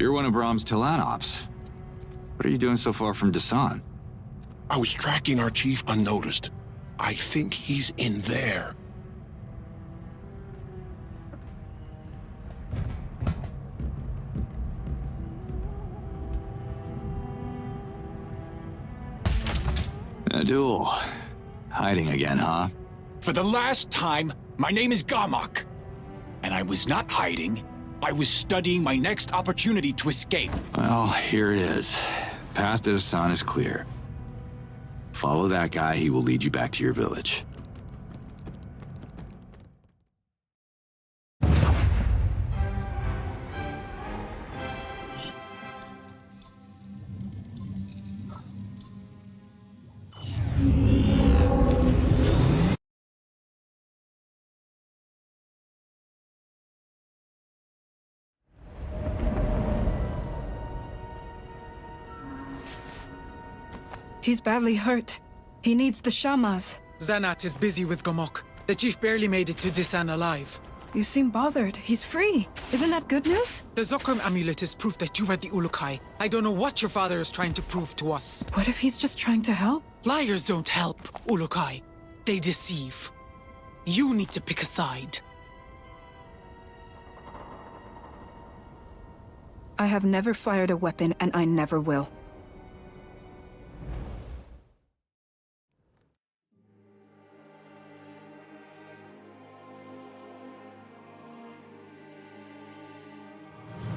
You're one of Brahm's Talanops. What are you doing so far from Dasan? I was tracking our chief unnoticed. I think he's in there. Adul. Hiding again, huh? For the last time, my name is Gamak. And I was not hiding. I was studying my next opportunity to escape. Well, here it is. Path to Dasan is clear. Follow that guy, he will lead you back to your village. He's badly hurt. He needs the shamas. Zanat is busy with Gomok. The chief barely made it to Disan alive. You seem bothered. He's free. Isn't that good news? The Zokram amulet is proof that you are the Ulukai. I don't know what your father is trying to prove to us. What if he's just trying to help? Liars don't help, Ulukai. They deceive. You need to pick a side. I have never fired a weapon, and I never will.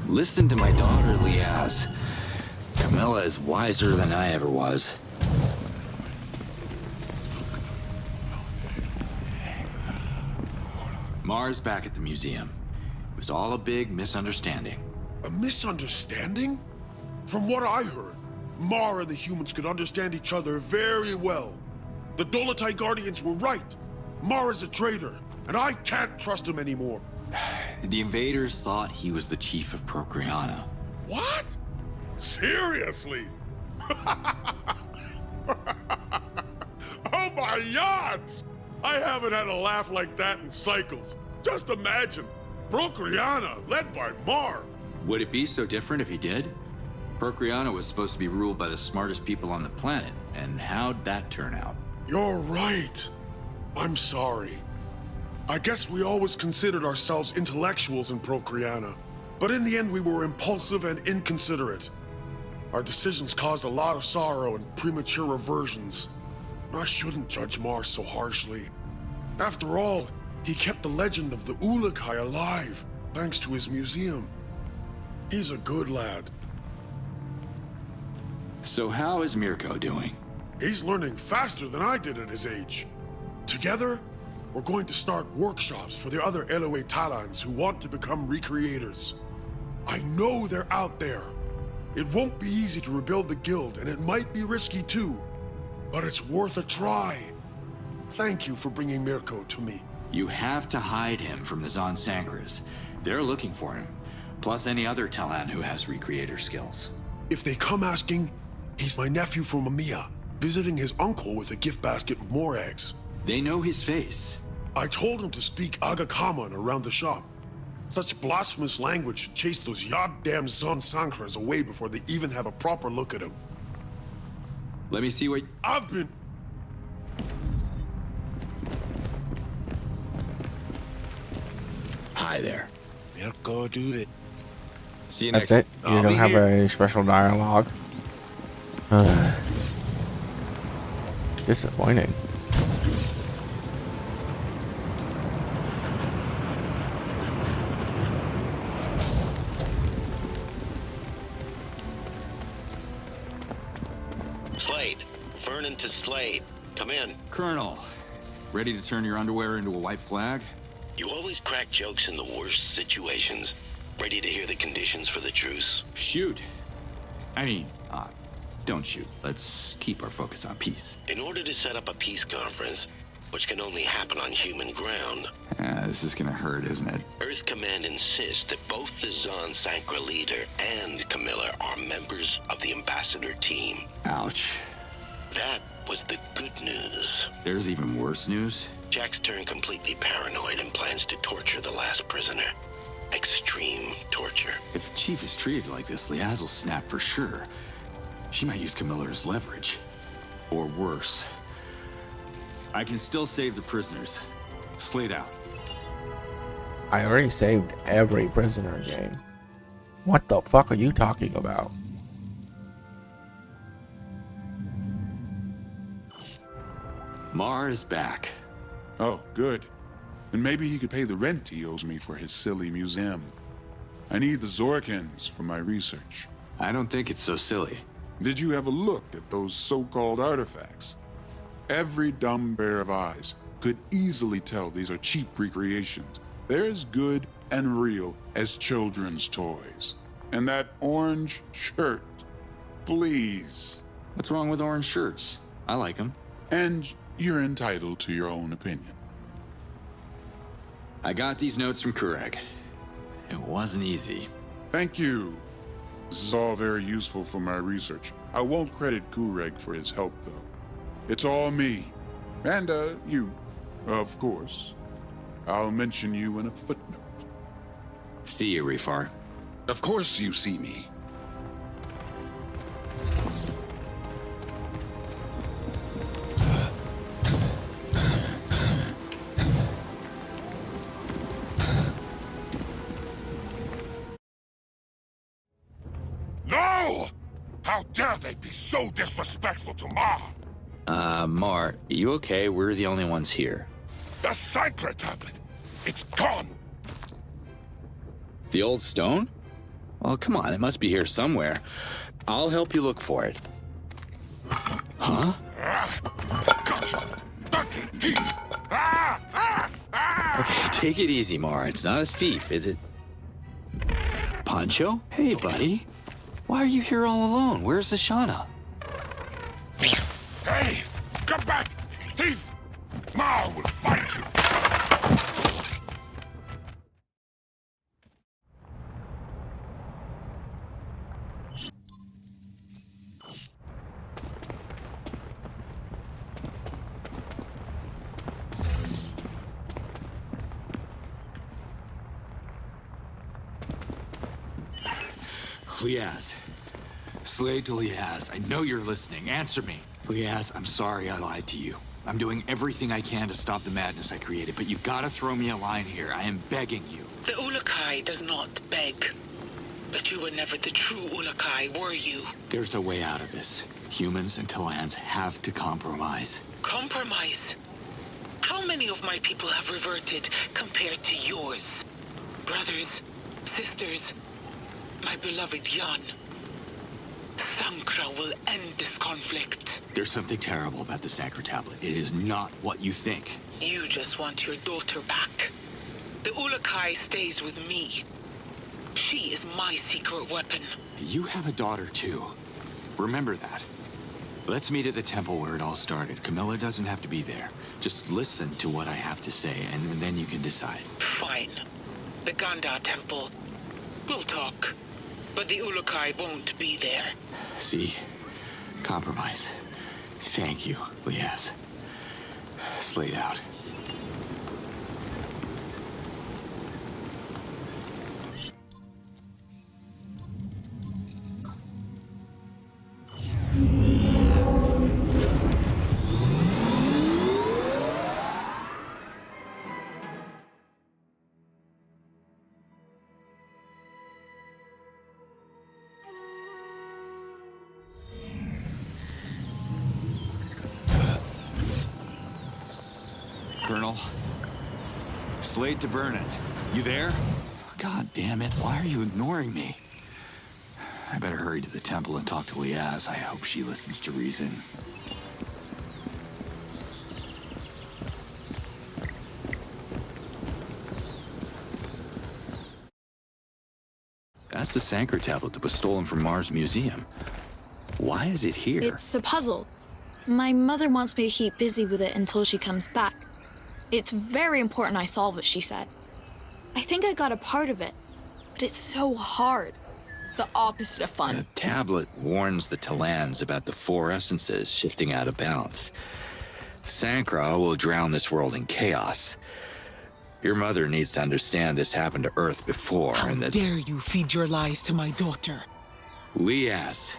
Listen to my daughter, Liaz. Camilla is wiser than I ever was. Mar's back at the museum. It was all a big misunderstanding. A misunderstanding? From what I heard, Mar and the humans could understand each other very well. The Dolotai Guardians were right. Mar is a traitor, and I can't trust him anymore. The invaders thought he was the chief of Procreana. What? Seriously? Oh my yachts! I haven't had a laugh like that in cycles. Just imagine, Procreana, led by Mar. Would it be so different if he did? Procreana was supposed to be ruled by the smartest people on the planet, and how'd that turn out? You're right. I'm sorry. I guess we always considered ourselves intellectuals in Procreana, but in the end we were impulsive and inconsiderate. Our decisions caused a lot of sorrow and premature reversions. I shouldn't judge Mar so harshly. After all, he kept the legend of the Ulukai alive, thanks to his museum. He's a good lad. So how is Mirko doing? He's learning faster than I did at his age. Together, we're going to start workshops for the other Eloe Talans who want to become recreators. I know they're out there. It won't be easy to rebuild the guild, and it might be risky too, but it's worth a try. Thank you for bringing Mirko to me. You have to hide him from the Zon Sankras. They're looking for him, plus any other Talan who has recreator skills. If they come asking, he's my nephew from Mamiya, visiting his uncle with a gift basket of more eggs. They know his face. I told him to speak Agakaman around the shop. Such blasphemous language should chase those goddamn Zon Sankras away before they even have a proper look at him. Let me see what... I've been... Hi there. Mirko, do it. See you That's next... it? You don't have a special dialogue? Disappointing. Slade. Vernon to Slade. Come in. Colonel, ready to turn your underwear into a white flag? You always crack jokes in the worst situations. Ready to hear the conditions for the truce? Shoot. I mean, don't shoot. Let's keep our focus on peace. In order to set up a peace conference, which can only happen on human ground, This is gonna hurt, isn't it? Earth Command insists that both the Zon Sankra leader and Camilla are members of the ambassador team. Ouch. That was the good news. There's even worse news. Jack's turned completely paranoid and plans to torture the last prisoner. extreme torture. If Chief is treated like this, Liaz will snap for sure. She might use Camilla as leverage. Or worse. I can still save the prisoners. Slate out. I already saved every prisoner game. What the fuck are you talking about? Mar is back. Oh, good. And maybe he could pay the rent he owes me for his silly museum. I need the Zorkins for my research. I don't think it's so silly. Did you have a look at those so-called artifacts? Every dumb pair of eyes could easily tell these are cheap recreations. They're as good and real as children's toys. And that orange shirt, please. What's wrong with orange shirts? I like them. And you're entitled to your own opinion. I got these notes from Kureg. It wasn't easy. Thank you. This is all very useful for my research. I won't credit Kureg for his help, though. It's all me. And, you, of course. I'll mention you in a footnote. See you, Rifar. Of course you see me. No! How dare they be so disrespectful to Ma? Mar, you okay? We're the only ones here. The Cycler tablet! It's gone! The old stone? Well, come on, it must be here somewhere. I'll help you look for it. Huh? Gotcha! Dirty thief! Okay, take it easy, Mar. It's not a thief, is it? Pancho? Hey, buddy. Why are you here all alone? Where's Ashana? Hey! Come back! Thief! Ma will fight you! Liaz. Slade to Liaz. I know you're listening. Answer me. Liaz, I'm sorry I lied to you. I'm doing everything I can to stop the madness I created, but you gotta throw me a line here. I am begging you. The Ulukai does not beg. But you were never the true Ulukai, were you? There's a way out of this. Humans and Talans have to compromise. Compromise? How many of my people have reverted compared to yours? Brothers, sisters, my beloved Jan. Sankra will end this conflict. There's something terrible about the Sacred Tablet. It is not what you think. You just want your daughter back. The Ulukai stays with me. She is my secret weapon. You have a daughter, too. Remember that. Let's meet at the temple where it all started. Camilla doesn't have to be there. Just listen to what I have to say, and then you can decide. Fine. The Ganda temple. We'll talk. But the Ulukai won't be there. See? Compromise. Thank you, Liaz. Slate out. Colonel. Slade to Vernon. You there? God damn it, why are you ignoring me? I better hurry to the temple and talk to Liaz. I hope she listens to reason. That's the Sankra tablet that was stolen from Mars Museum. Why is it here? It's a puzzle. My mother wants me to keep busy with it until she comes back. It's very important I solve it, she said. I think I got a part of it, but it's so hard. The opposite of fun. The tablet warns the Talans about the four essences shifting out of balance. Sankra will drown this world in chaos. Your mother needs to understand this happened to Earth before, and that... Dare you feed your lies to my daughter? Liaz,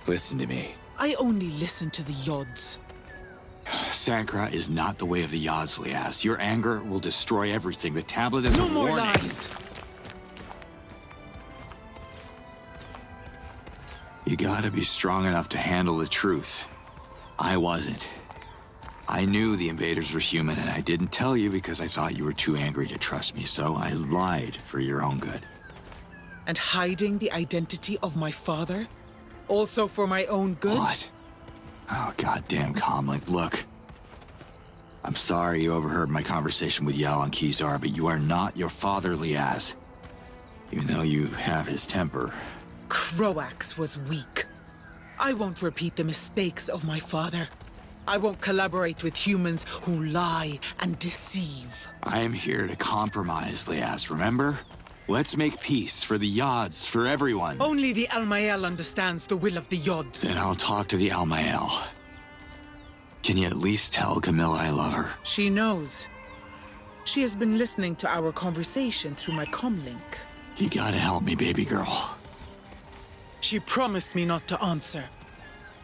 listen to me. I only listen to the Yods. Sankra is not the way of the Yods, Liaz. Your anger will destroy everything. The tablet is a No more warning. lies! You gotta be strong enough to handle the truth. I wasn't. I knew the invaders were human, and I didn't tell you because I thought you were too angry to trust me, so I lied for your own good. And hiding the identity of my father? Also for my own good? What? Oh, goddamn, Comlink, look. I'm sorry you overheard my conversation with Yel and Kizar, but you are not your father, Liaz. Even though you have his temper. Croax was weak. I won't repeat the mistakes of my father. I won't collaborate with humans who lie and deceive. I am here to compromise, Liaz, remember? Let's make peace for the Yods, for everyone. Only the Almael understands the will of the Yods. Then I'll talk to the Almael. Can you at least tell Camilla I love her? She knows. She has been listening to our conversation through my comlink. You gotta help me, baby girl. She promised me not to answer.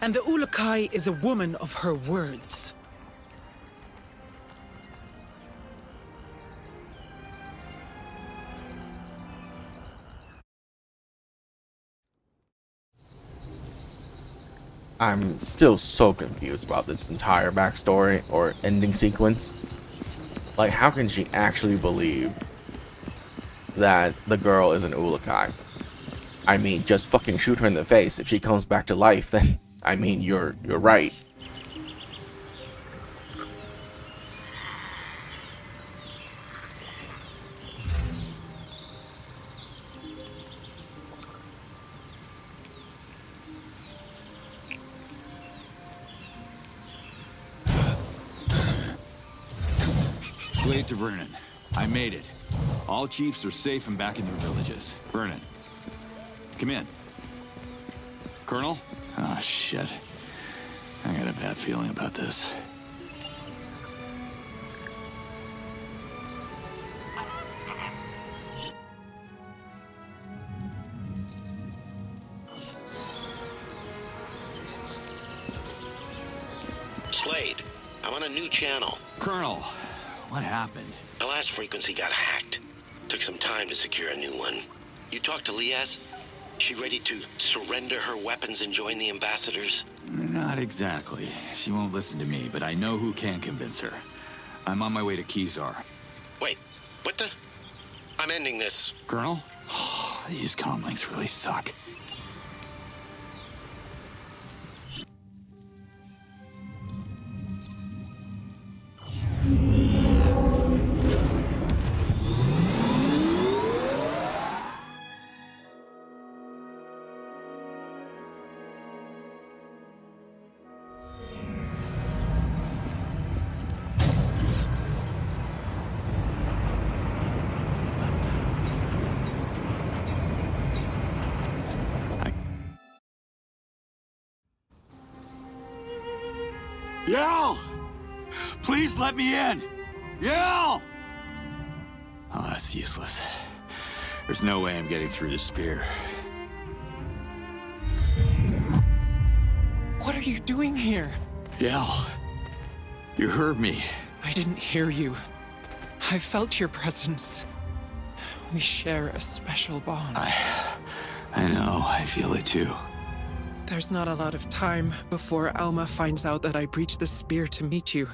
And the Ulukai is a woman of her words. I'm still so confused about this entire backstory or ending sequence. Like, how can she actually believe that the girl is an Ulukai? I mean, just fucking shoot her in the face. If she comes back to life, then, I mean, you're right. Slade to Vernon. I made it. All chiefs are safe and back in their villages. Vernon, come in. Colonel? Ah, shit. I got a bad feeling about this. Slade, I'm on a new channel. Colonel, what happened? My last frequency got hacked. Took some time to secure a new one. You talked to Liaz? She ready to surrender her weapons and join the ambassadors? Not exactly. She won't listen to me, but I know who can convince her. I'm on my way to Kizar. Wait, what the? I'm ending this. Colonel? These comlinks really suck. Yell! Please let me in! Yell! Oh, that's useless. There's no way I'm getting through the spear. What are you doing here? Yell! You heard me. I didn't hear you. I felt your presence. We share a special bond. I know, I feel it too. There's not a lot of time before Alma finds out that I breached the spear to meet you.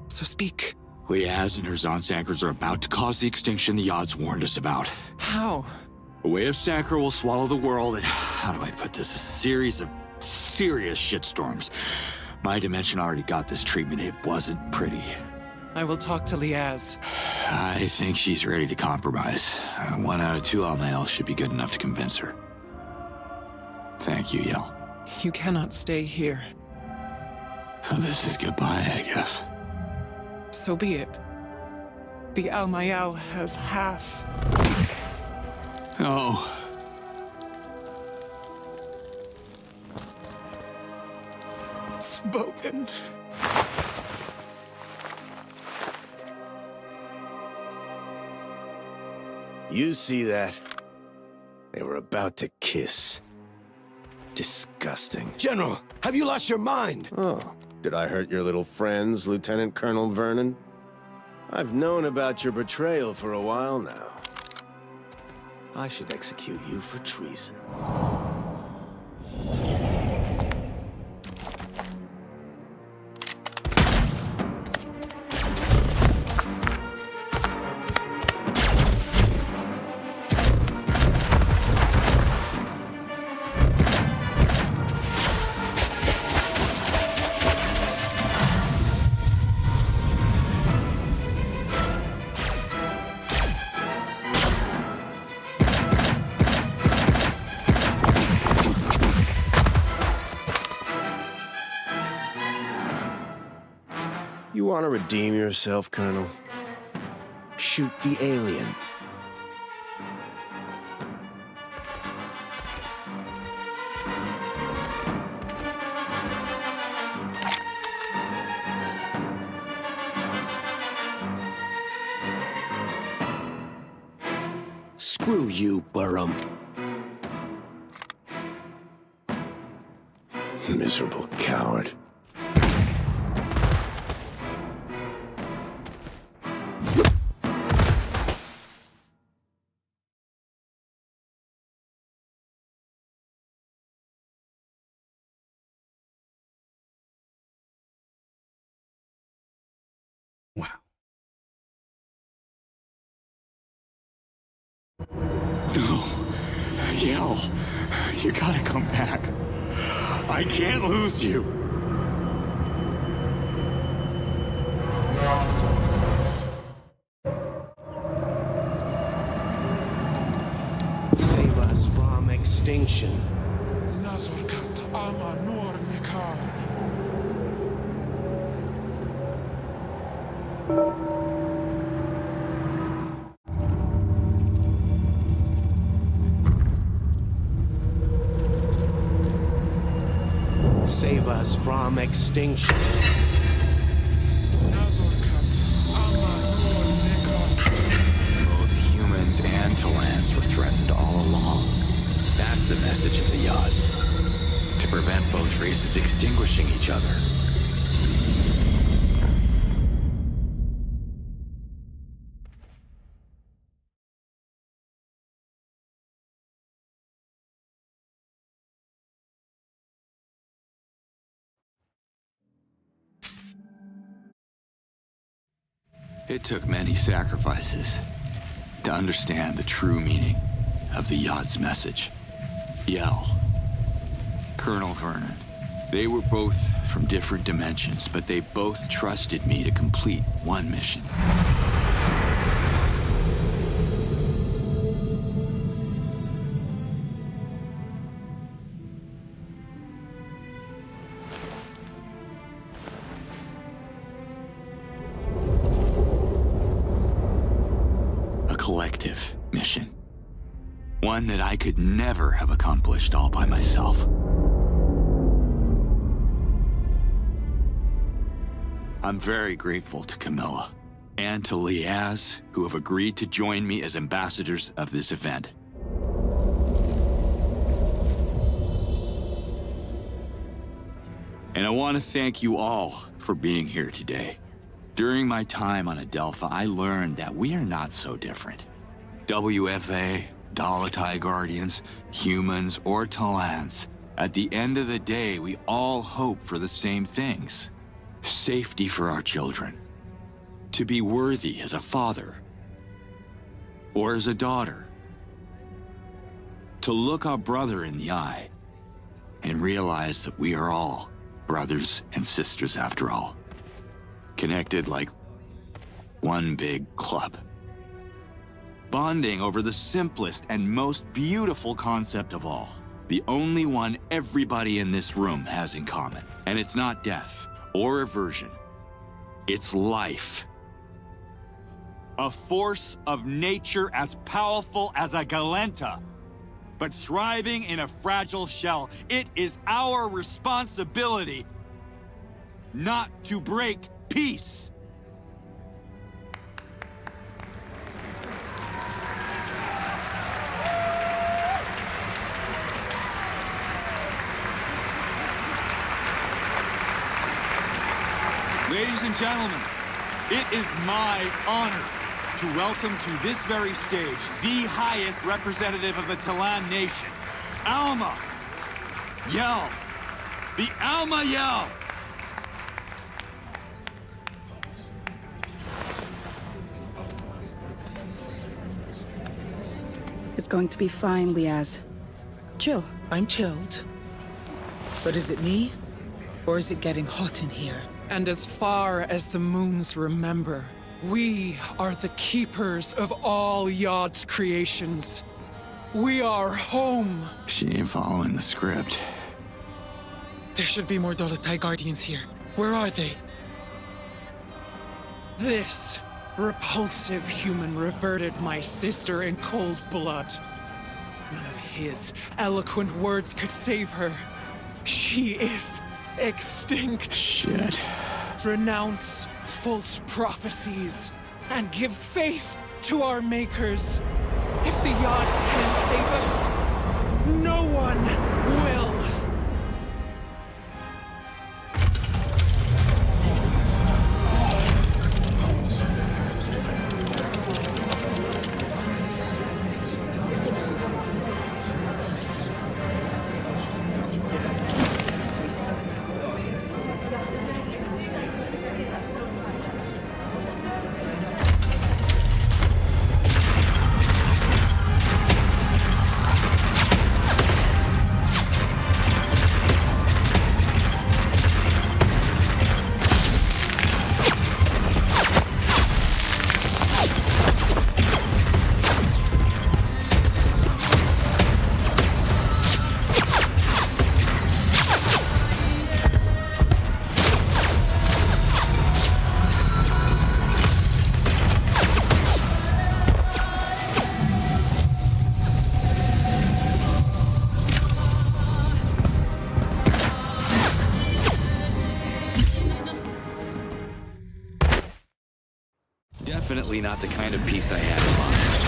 So speak. Liaz and her Zonsankers are about to cause the extinction the Yods warned us about. How? A wave of Sankar will swallow the world, and how do I put this? A series of serious shitstorms. My dimension already got this treatment. It wasn't pretty. I will talk to Liaz. I think she's ready to compromise. 1 out of 2 Almael should be good enough to convince her. Thank you, Yel. You cannot stay here. So this is goodbye, I guess. So be it. The Almael has half. No. You see that? They were about to kiss. Disgusting. General, have you lost your mind? Oh, did I hurt your little friends, Lieutenant Colonel Vernon? I've known about your betrayal for a while now. I should execute you for treason. You want to redeem yourself, Colonel? Shoot the alien. Screw you, Burrum. Miserable coward. Wow. No. Yell. You gotta come back. I can't lose you. Save us from extinction. Save us from extinction. Both humans and Talans were threatened all along. That's the message of the Yachts. To prevent both races extinguishing each other. It took many sacrifices to understand the true meaning of the Yacht's message. Yell, Colonel Vernon, they were both from different dimensions, but they both trusted me to complete one mission. Collective mission. One that I could never have accomplished all by myself. I'm very grateful to Camilla and to Liaz, who have agreed to join me as ambassadors of this event. And I want to thank you all for being here today. During my time on Adelpha, I learned that we are not so different. WFA, Dalatai Guardians, humans, or Talans. At the end of the day, we all hope for the same things. Safety for our children. To be worthy as a father. Or as a daughter. To look our brother in the eye and realize that we are all brothers and sisters after all. Connected like one big club. Bonding over the simplest and most beautiful concept of all. The only one everybody in this room has in common. And it's not death or aversion. It's life. A force of nature as powerful as a Galenta, but thriving in a fragile shell. It is our responsibility not to break peace. Ladies and gentlemen, it is my honor to welcome to this very stage the highest representative of the Talan Nation, Alma. Yell. The Alma Yell. It's going to be fine, Liaz. Chill. I'm chilled. But is it me? Or is it getting hot in here? And as far as the moons remember, we are the keepers of all Yod's creations. We are home. She ain't following the script. There should be more Dolotai Guardians here. Where are they? This repulsive human reverted my sister in cold blood. None of his eloquent words could save her. She is extinct. Shit. Renounce false prophecies and give faith to our makers. If the Yods can't save us, no one will. Definitely not the kind of peace I had in mind.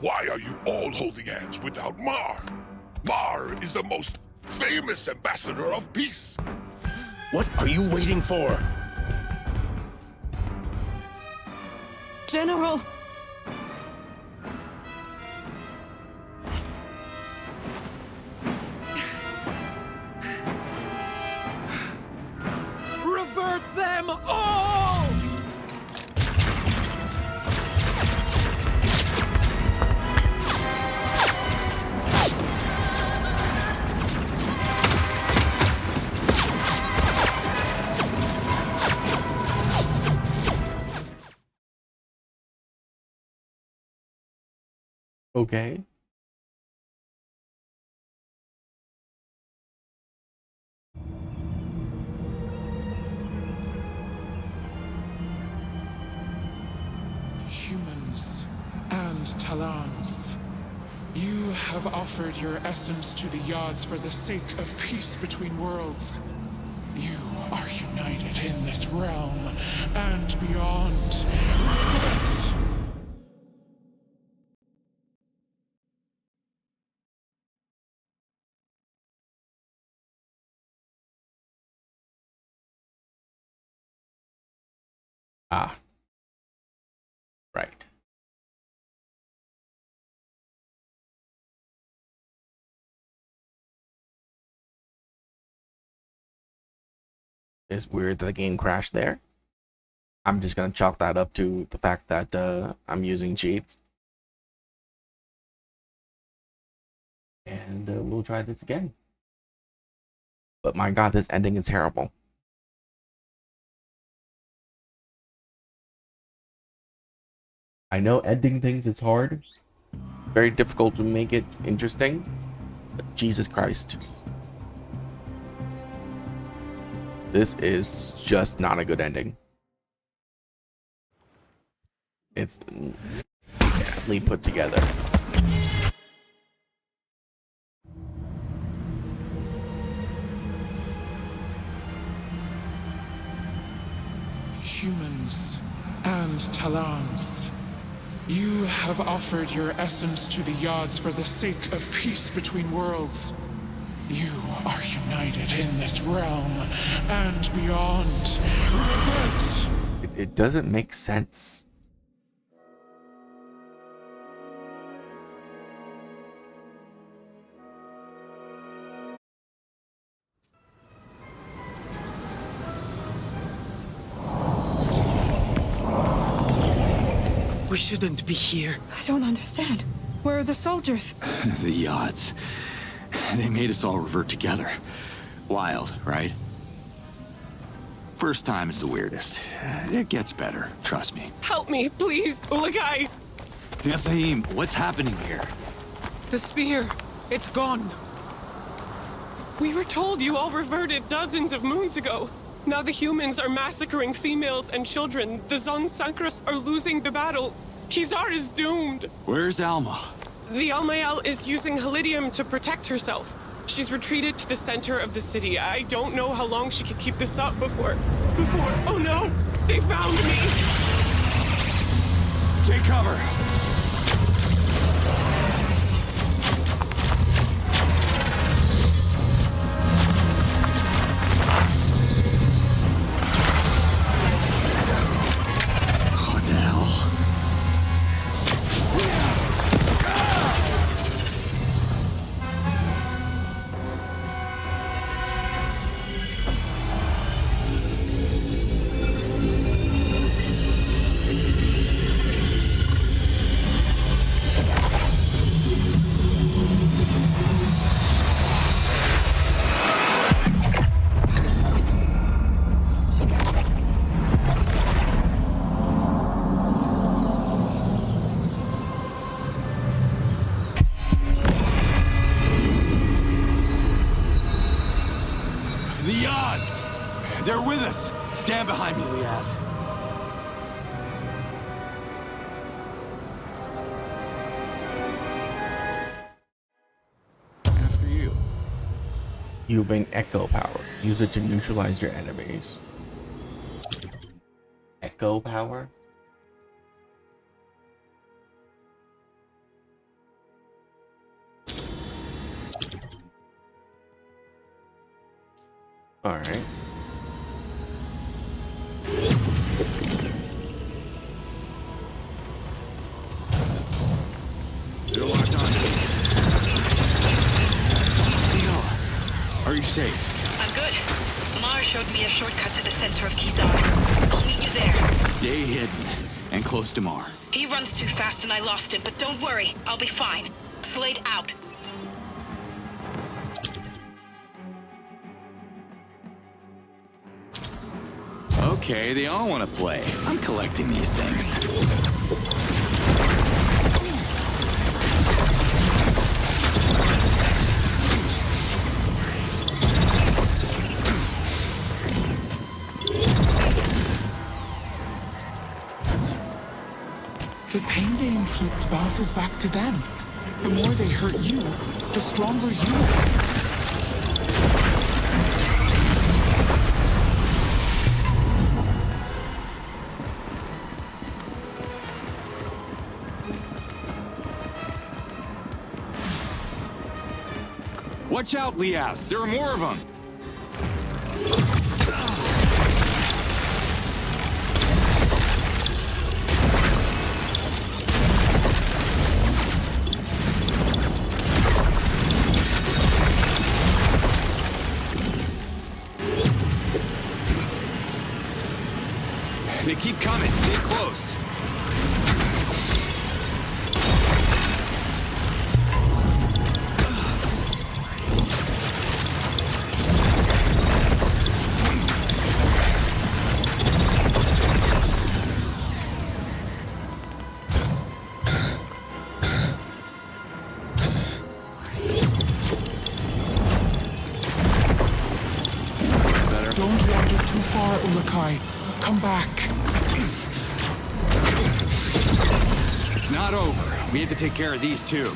Why are you all holding hands without Mar? Mar is the most famous ambassador of peace. What are you waiting for? General! Revert them all! Okay. Humans and Talans, you have offered your essence to the Yods for the sake of peace between worlds. You are united in this realm and beyond. But Ah. Right. It's weird that the game crashed there. I'm just gonna chalk that up to the fact that I'm using cheats. And we'll try this again. But my god, this ending is terrible. I know ending things is hard. Very difficult to make it interesting. But Jesus Christ. This is just not a good ending. It's badly put together. Humans and Talons, you have offered your essence to the Yods for the sake of peace between worlds. You are united in this realm and beyond. But it doesn't make sense. We shouldn't be here. I don't understand. Where are the soldiers? The Yods. They made us all revert together. Wild, right? First time is the weirdest. It gets better, trust me. Help me, please, Ulagai! Nephilim, what's happening here? The spear, it's gone. We were told you all reverted dozens of moons ago. Now the humans are massacring females and children. The Zon Sankras are losing the battle. Kizar is doomed. Where's Alma? The Almael is using Halidium to protect herself. She's retreated to the center of the city. I don't know how long she can keep this up before... Oh no! They found me! Take cover! What the hell? The odds! They're with us! Stand behind me, Liaz. After you. You have an echo power. Use it to neutralize your enemies. Echo power? Alright. You're locked on. Theo, are you safe? I'm good. Mar showed me a shortcut to the center of Kizar. I'll meet you there. Stay hidden and close to Mar. He runs too fast and I lost him, but don't worry. I'll be fine. Slade out. Okay, they all want to play. I'm collecting these things. the pain they inflict bounces back to them. The more they hurt you, the stronger you are. Watch out, Liaz. There are more of them. Keep coming, stay close. Don't wander too far, Ulakai. Come back. It's not over. We have to take care of these too.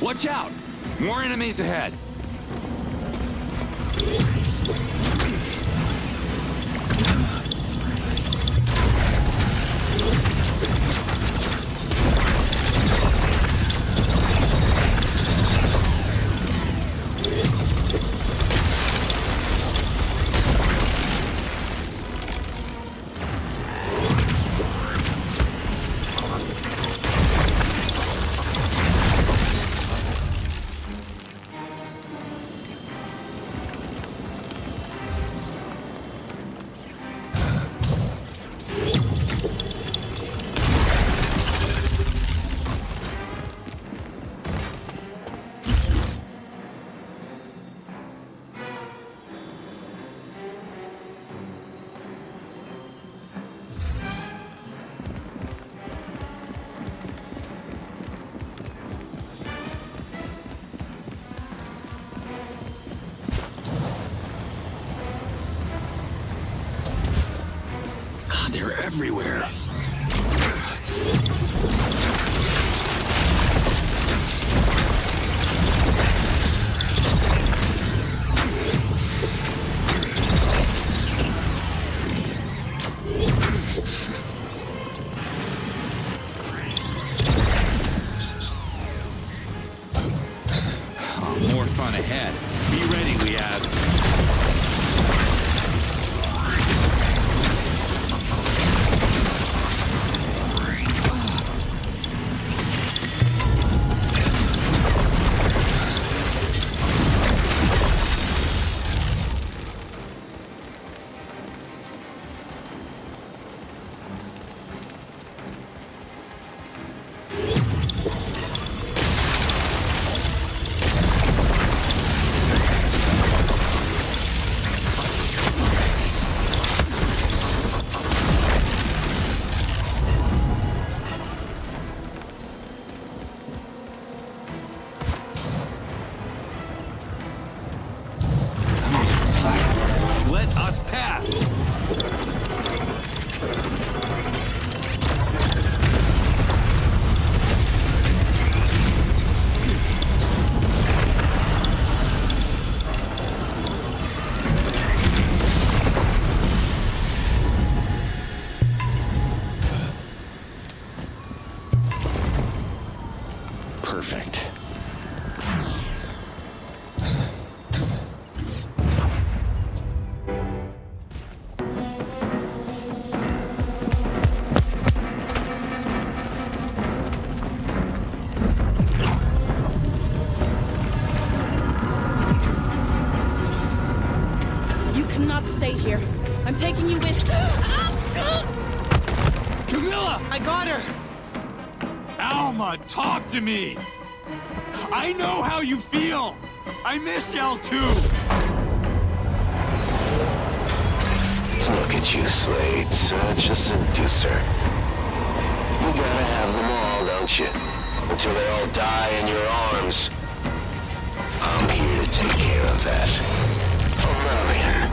Watch out! More enemies ahead. They're everywhere. Oh, more fun ahead. Be ready, Liaz. Let us pass! Perfect. You cannot stay here. I'm taking you with... Camilla! I got her! Alma, talk to me! I know how you feel! I miss L2! Look at you, Slade. Such a seducer. You gotta have them all, don't you? Until they all die in your arms. I'm here to take care of that. For Marion.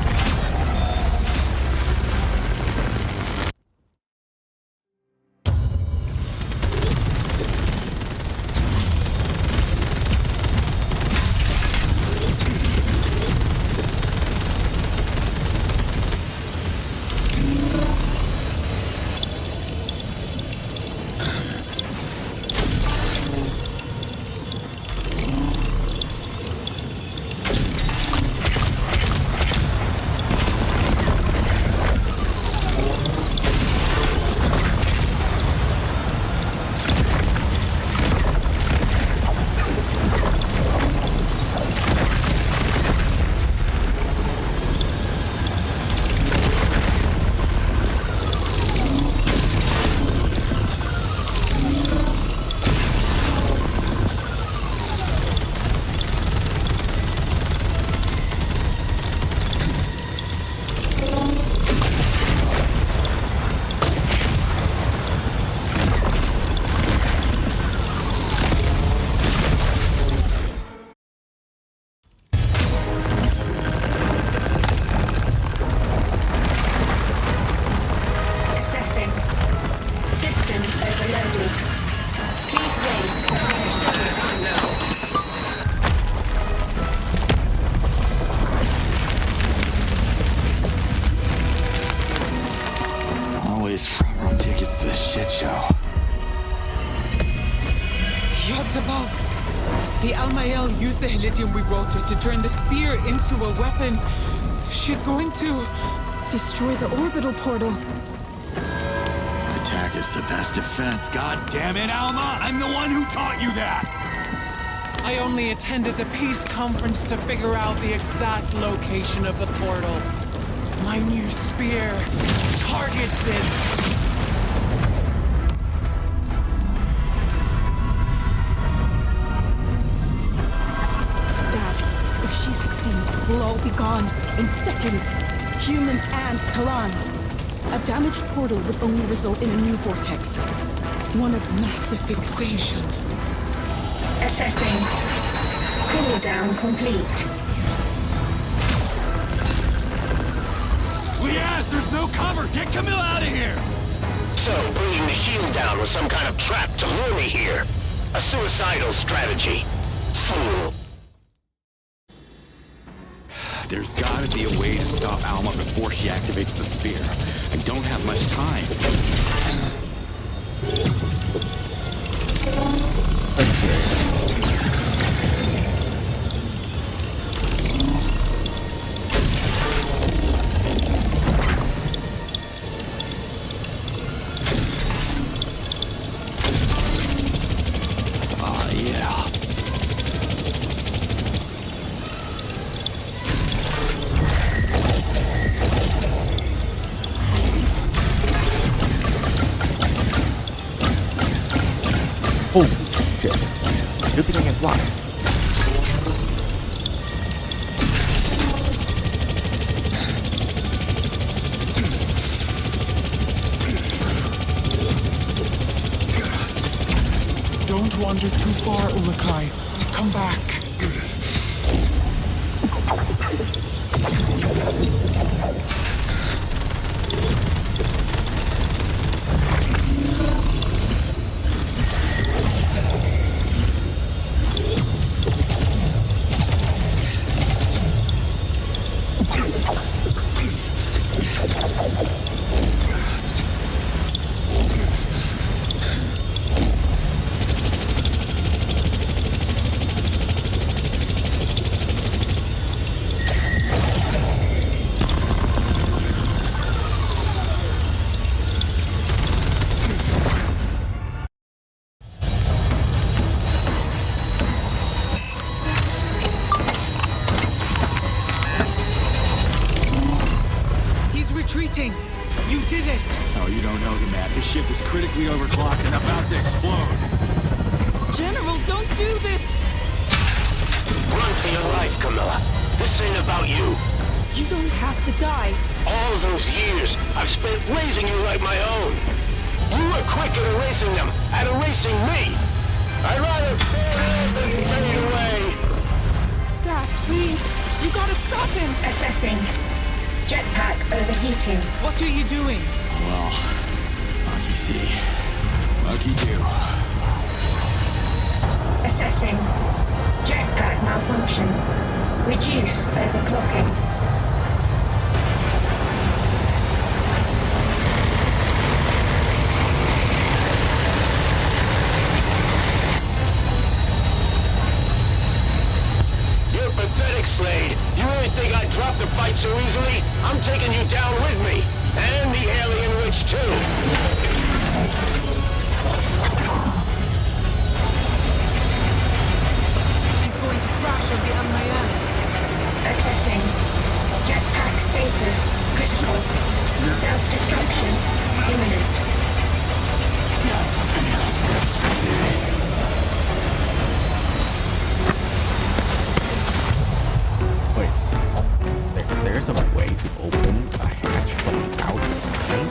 It's above. The Almael used the Helidium we brought her to turn the spear into a weapon. She's going to... destroy the orbital portal. Attack is the best defense. God damn it, Alma! I'm the one who taught you that! I only attended the peace conference to figure out the exact location of the portal. My new spear targets it. Dad, if she succeeds, we'll all be gone in seconds. Humans and Talons. A damaged portal would only result in a new vortex. One of massive extinction. Assessing. Cooldown complete. Liaz, there's no cover! Get Camilla out of here! So, bringing the shield down was some kind of trap to lure me here. A suicidal strategy. Fool. There's gotta be a way to stop Alma before she activates the spear. I don't have much time. Oh, shit. Good thing I can fly. Don't wander too far, Ulakai. Come back. Retreating! You did it! Oh, you don't know the man. His ship is critically overclocked and about to explode. General, don't do this! Run for your life, Camilla. This ain't about you. You don't have to die. All those years I've spent raising you like my own. You were quick at erasing them, at erasing me. I'd rather fall than fade away. Dad, please. You gotta stop him. Assessing. Jetpack overheating. What are you doing? Well, lucky see. Lucky do. Assessing. Jetpack malfunction. Reduce overclocking. You're pathetic, Slade. You really think I'd drop the fight so easily? I'm taking you down with me. And the alien witch, too. He's going to crash on the Almayan. Assessing. Jetpack status critical. Self-destruction imminent. That's enough deaths for me. There's a way to open a hatch from the outside?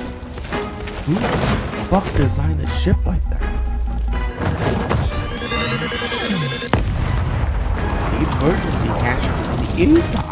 Who the fuck designed a ship like that? The emergency hatch on the inside.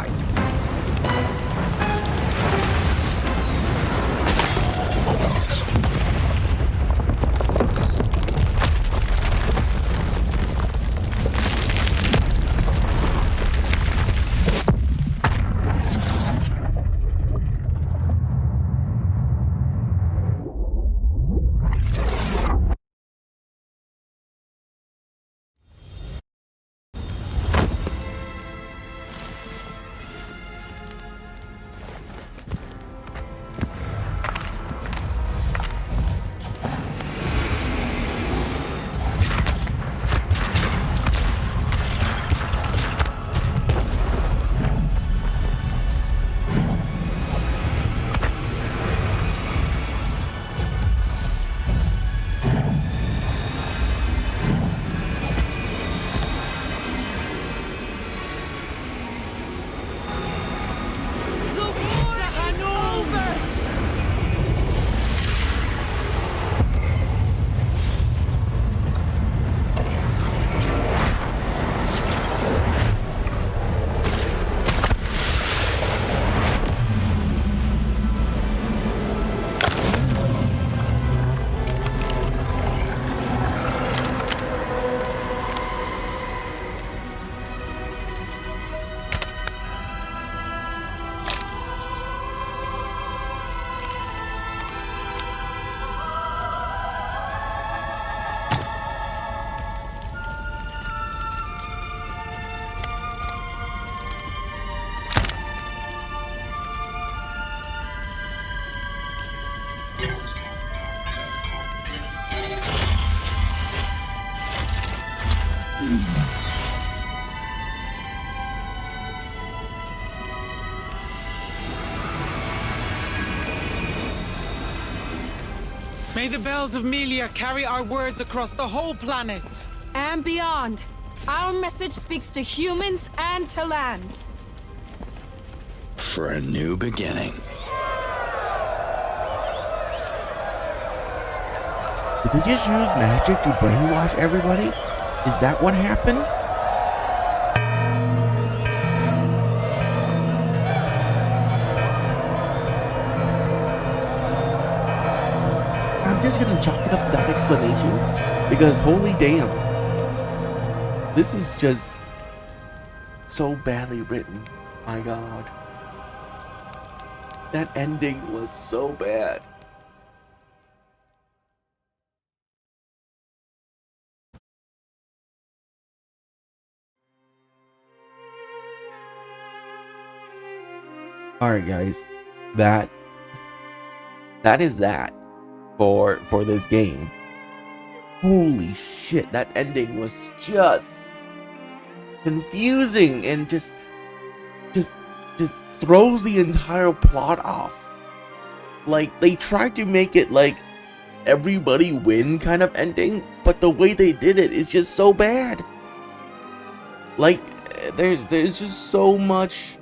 May the bells of Melia carry our words across the whole planet. And beyond. Our message speaks to humans and Talans. For a new beginning. Did they just use magic to brainwash everybody? Is that what happened? I'm just gonna chalk it up to that explanation because holy damn, this is just so badly written. My God, that ending was so bad. All right, guys, that is that for this game. Holy shit, that ending was just confusing and just throws the entire plot off. Like, they tried to make it like everybody win kind of ending, but the way they did it is just so bad. Like, there's just so much.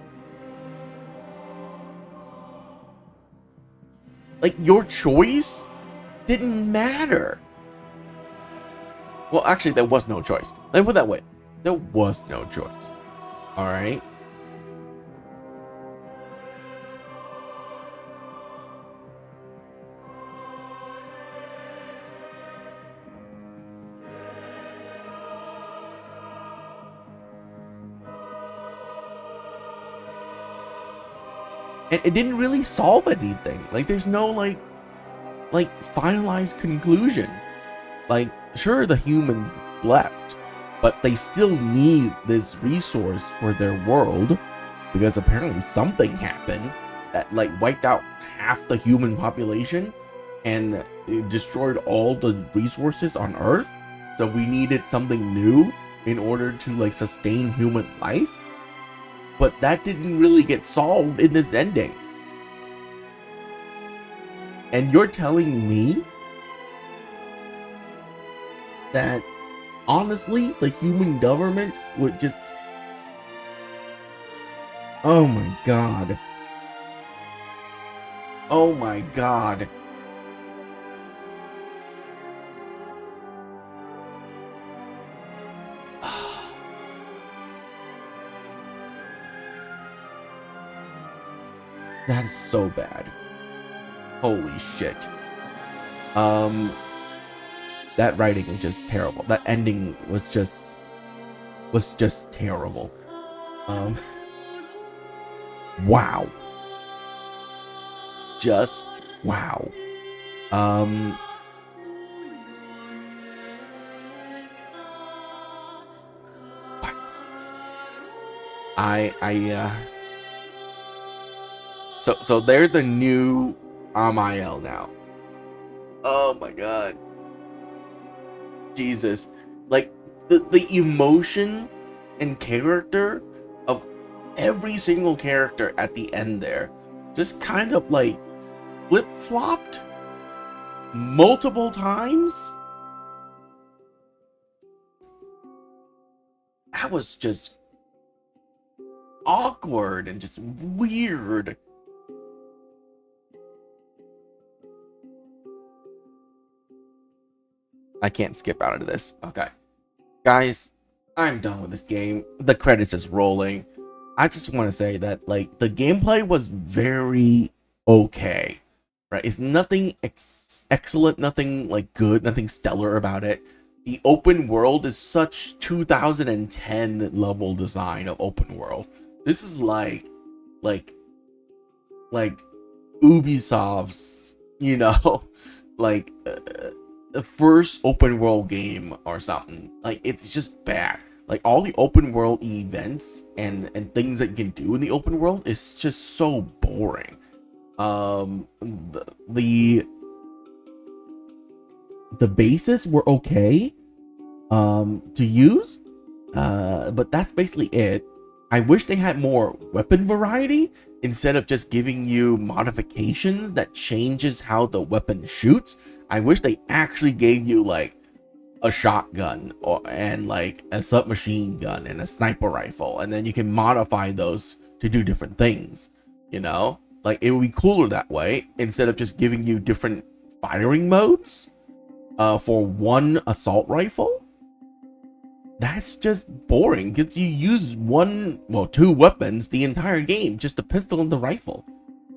Like, your choice didn't matter. Well, actually, there was no choice. Let me put it that way. There was no choice. Alright? And it didn't really solve anything. Like, there's no, like finalized conclusion. Like, sure, the humans left, but they still need this resource for their world because apparently something happened that, like, wiped out half the human population and it destroyed all the resources on Earth. So we needed something new in order to, like, sustain human life. But that didn't really get solved in this ending. And you're telling me that, honestly, the human government would just... Oh my God. Oh my God. That is so bad. Holy shit. That writing is just terrible. That ending was just terrible. Wow. Just wow. So they're the new Amael now. Oh my God. Jesus. Like, the emotion and character of every single character at the end there just kind of, like, flip-flopped multiple times. That was just awkward and just weird. I can't skip out of this. Okay. Guys, I'm done with this game. The credits is rolling. I just want to say that, like, the gameplay was very okay. Right? It's nothing excellent, nothing, like, good, nothing stellar about it. The open world is such 2010 level design of open world. This is like Ubisoft's, you know, like, the first open world game or something. Like, it's just bad. Like, all the open world events and things that you can do in the open world is just so boring. The bases were okay to use, But that's basically it. I wish they had more weapon variety instead of just giving you modifications that changes how the weapon shoots. I wish they actually gave you like a shotgun and like a submachine gun and a sniper rifle, and then you can modify those to do different things, you know? Like, it would be cooler that way instead of just giving you different firing modes for one assault rifle. That's just boring because you use two weapons the entire game, just the pistol and the rifle.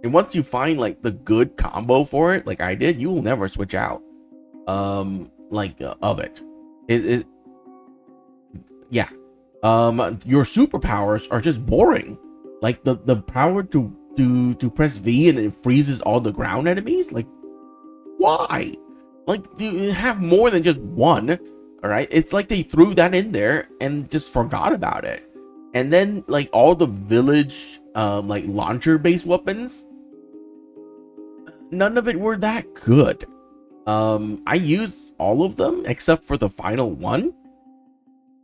And once you find like the good combo for it, like I did, you will never switch out of it. Yeah. Your superpowers are just boring. Like the power to press V and it freezes all the ground enemies. Like, why? Like, you have more than just one. All right, it's like they threw that in there and just forgot about it. And then like all the village like launcher based weapons, none of it were that good. I used all of them except for the final one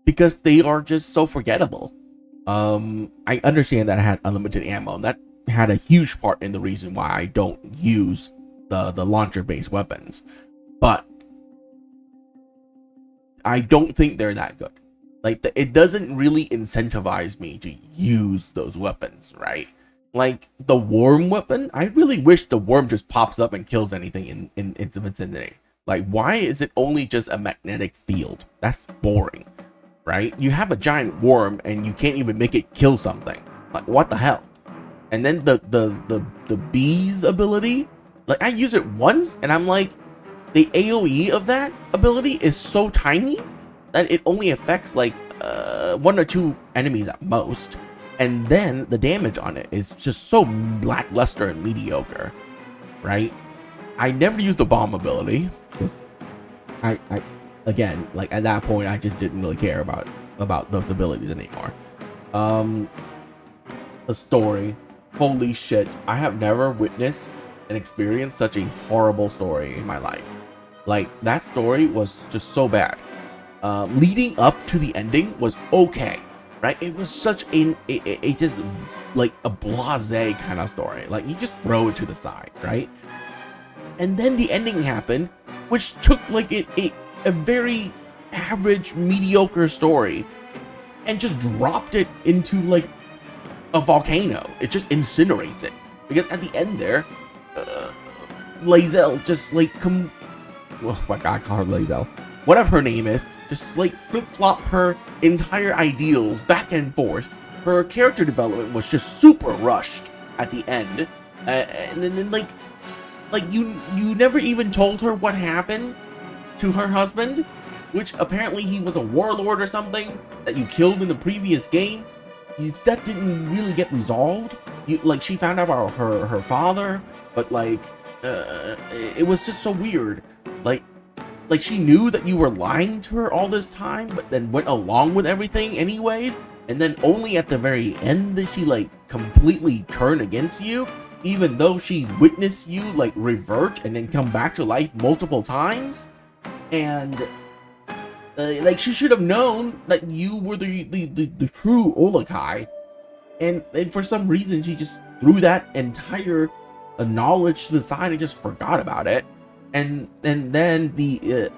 because they are just so forgettable. I understand that I had unlimited ammo, and that had a huge part in the reason why I don't use the launcher based weapons, but I don't think they're that good. Like, it doesn't really incentivize me to use those weapons, right? Like the worm weapon, I really wish the worm just pops up and kills anything in its vicinity. Like, why is it only just a magnetic field? That's boring, right? You have a giant worm and you can't even make it kill something. Like, what the hell? And then the bee's ability, like I use it once and I'm like, the AoE of that ability is so tiny that it only affects like 1 or 2 enemies at most. And then the damage on it is just so lackluster and mediocre, right? I never used the bomb ability. I again, like at that point, I just didn't really care about those abilities anymore. The story, holy shit! I have never witnessed and experienced such a horrible story in my life. Like, that story was just so bad. Leading up to the ending was okay, right? It was such a just like a blasé kind of story. Like, you just throw it to the side, right? And then the ending happened, which took like a very average, mediocre story and just dropped it into like a volcano. It just incinerates it, because at the end there, Lae'zel just like oh my god, I call her Lae'zel, whatever her name is, just like flip-flop her entire ideals back and forth. Her character development was just super rushed at the end, and then like you never even told her what happened to her husband, which apparently he was a warlord or something that you killed in the previous game. That didn't really get resolved. Like, she found out about her father, but like it was just so weird. Like she knew that you were lying to her all this time, but then went along with everything anyways, and then only at the very end did she like completely turn against you, even though she's witnessed you like revert and then come back to life multiple times. And like, she should have known that you were the true Olokai, and for some reason she just threw that entire knowledge to the side and just forgot about it. And then the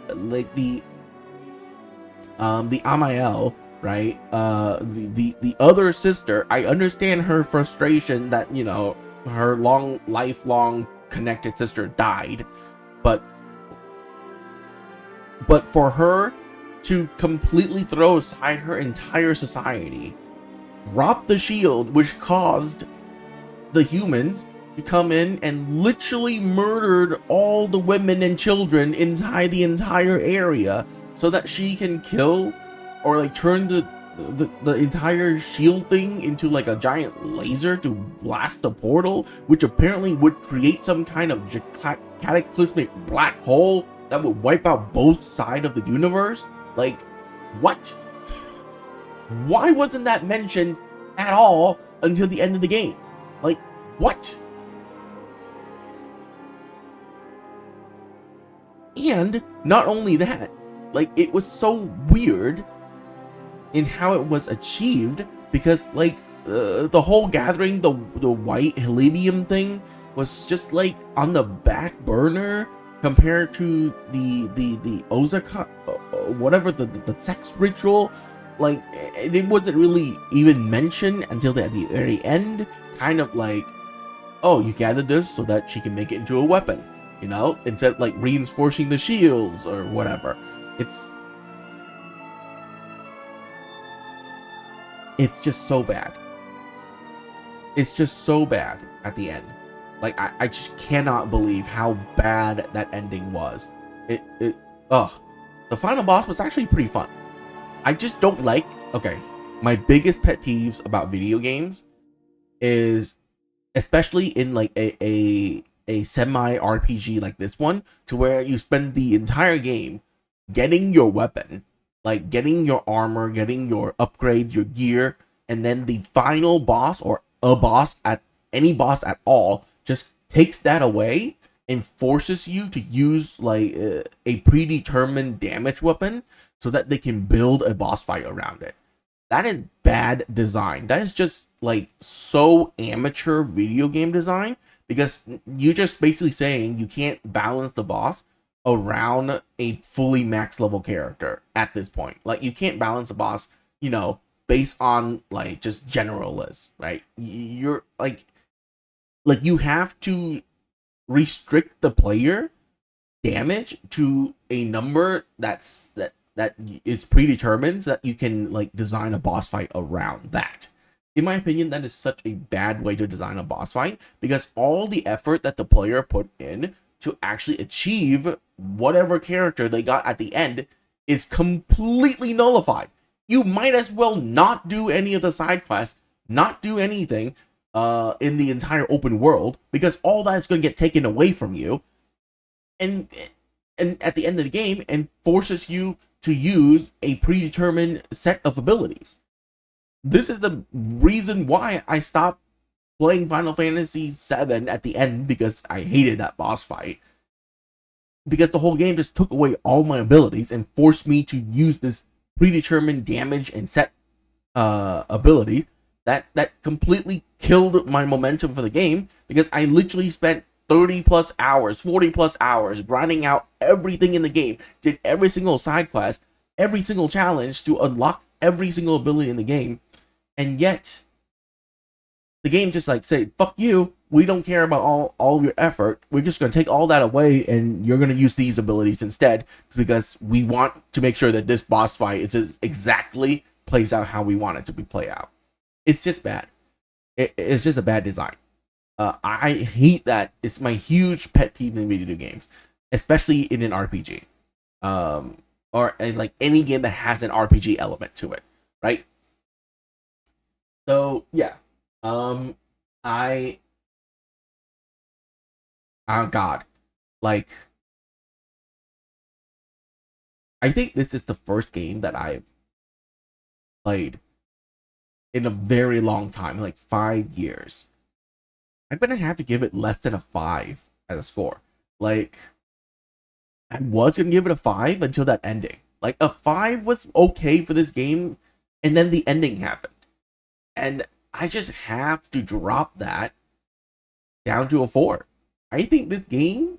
Amael, right, the other sister, I understand her frustration that, you know, her lifelong connected sister died, but for her to completely throw aside her entire society, drop the shield, which caused the humans to come in and literally murdered all the women and children inside the entire area, so that she can kill or like turn the entire shield thing into like a giant laser to blast the portal, which apparently would create some kind of cataclysmic black hole that would wipe out both sides of the universe. Like, what? Why wasn't that mentioned at all until the end of the game? Like, what? And not only that, like, it was so weird in how it was achieved, because like the whole gathering the white helium thing was just like on the back burner compared to the Ozaka, whatever the sex ritual. Like it wasn't really even mentioned until at the very end, kind of like, oh, you gathered this so that she can make it into a weapon, you know, instead of like reinforcing the shields or whatever. It's just so bad. It's just so bad at the end. Like I just cannot believe how bad that ending was. The final boss was actually pretty fun. I just don't like, okay, my biggest pet peeves about video games is, especially in like a semi RPG like this one, to where you spend the entire game getting your weapon, like getting your armor, getting your upgrades, your gear, and then the final boss, or a boss, at any boss at all, just takes that away and forces you to use like a predetermined damage weapon so that they can build a boss fight around it. That is bad design. That is just like so amateur video game design, because you're just basically saying you can't balance the boss around a fully max level character at this point. Like you can't balance the boss, you know, based on like just general list, right? You're like you have to restrict the player damage to a number that is predetermined, so that you can like design a boss fight around that. In my opinion, that is such a bad way to design a boss fight, because all the effort that the player put in to actually achieve whatever character they got at the end is completely nullified. You might as well not do any of the side quests, not do anything in the entire open world, because all that is going to get taken away from you, and at the end of the game, and forces you to use a predetermined set of abilities. This is the reason why I stopped playing Final Fantasy VII at the end, because I hated that boss fight. Because the whole game just took away all my abilities and forced me to use this predetermined damage and set ability that completely killed my momentum for the game, because I literally spent 30 plus hours, 40 plus hours grinding out everything in the game, did every single side quest, every single challenge to unlock every single ability in the game, and yet the game just like say, fuck you, we don't care about all of your effort, we're just going to take all that away and you're going to use these abilities instead, because we want to make sure that this boss fight is exactly plays out how we want it to be play out. It's just bad. It's just a bad design. I hate that. It's my huge pet peeve in video games, especially in an RPG, or like any game that has an RPG element to it, right? So yeah, oh god, like I think this is the first game that I've played in a very long time, like 5 years. I'm gonna have to give it less than a 5 as a score. Like, I was gonna give it a 5 until that ending. Like, a 5 was okay for this game, and then the ending happened. And I just have to drop that down to a 4. I think this game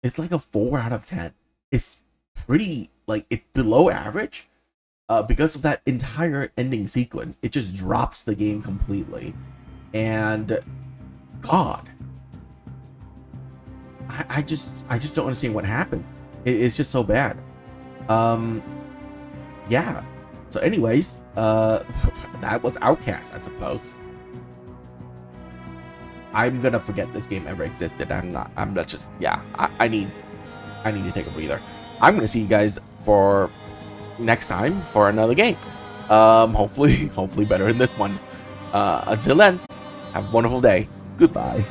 is like a 4 out of 10. It's pretty, like, it's below average. Because of that entire ending sequence, it just drops the game completely. And God, I just don't understand what happened. It's just so bad. Yeah. So anyways, that was Outcast, I suppose. I'm gonna forget this game ever existed. I'm not just, yeah, I need to take a breather. I'm gonna see you guys for next time for another game. Hopefully better than this one. Until then, have a wonderful day. Goodbye.